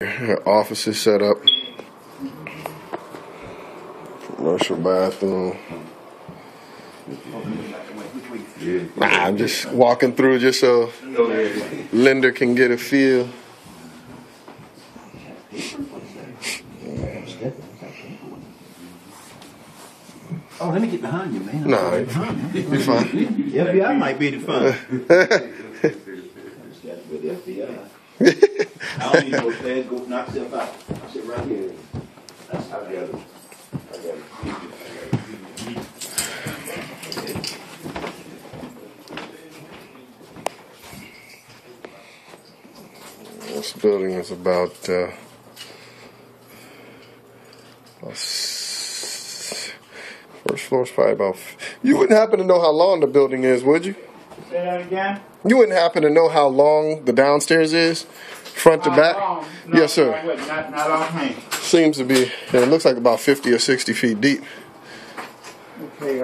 Her office is set up. Commercial bathroom. I'm just walking through just so Linda can get a feel. Oh, let me get behind you, man. No, you're fine. The FBI might be the fun. The FBI. I don't even know if Dad go knock stuff out. I sit right here. That's how I got it. This building is about first floor is probably about. You wouldn't happen to know how long the building is, would you? Say that again? You wouldn't happen to know how long the downstairs is, front to back? No, Yes, sir. Not offhand. Seems to be. It looks like about 50 or 60 feet deep. Okay,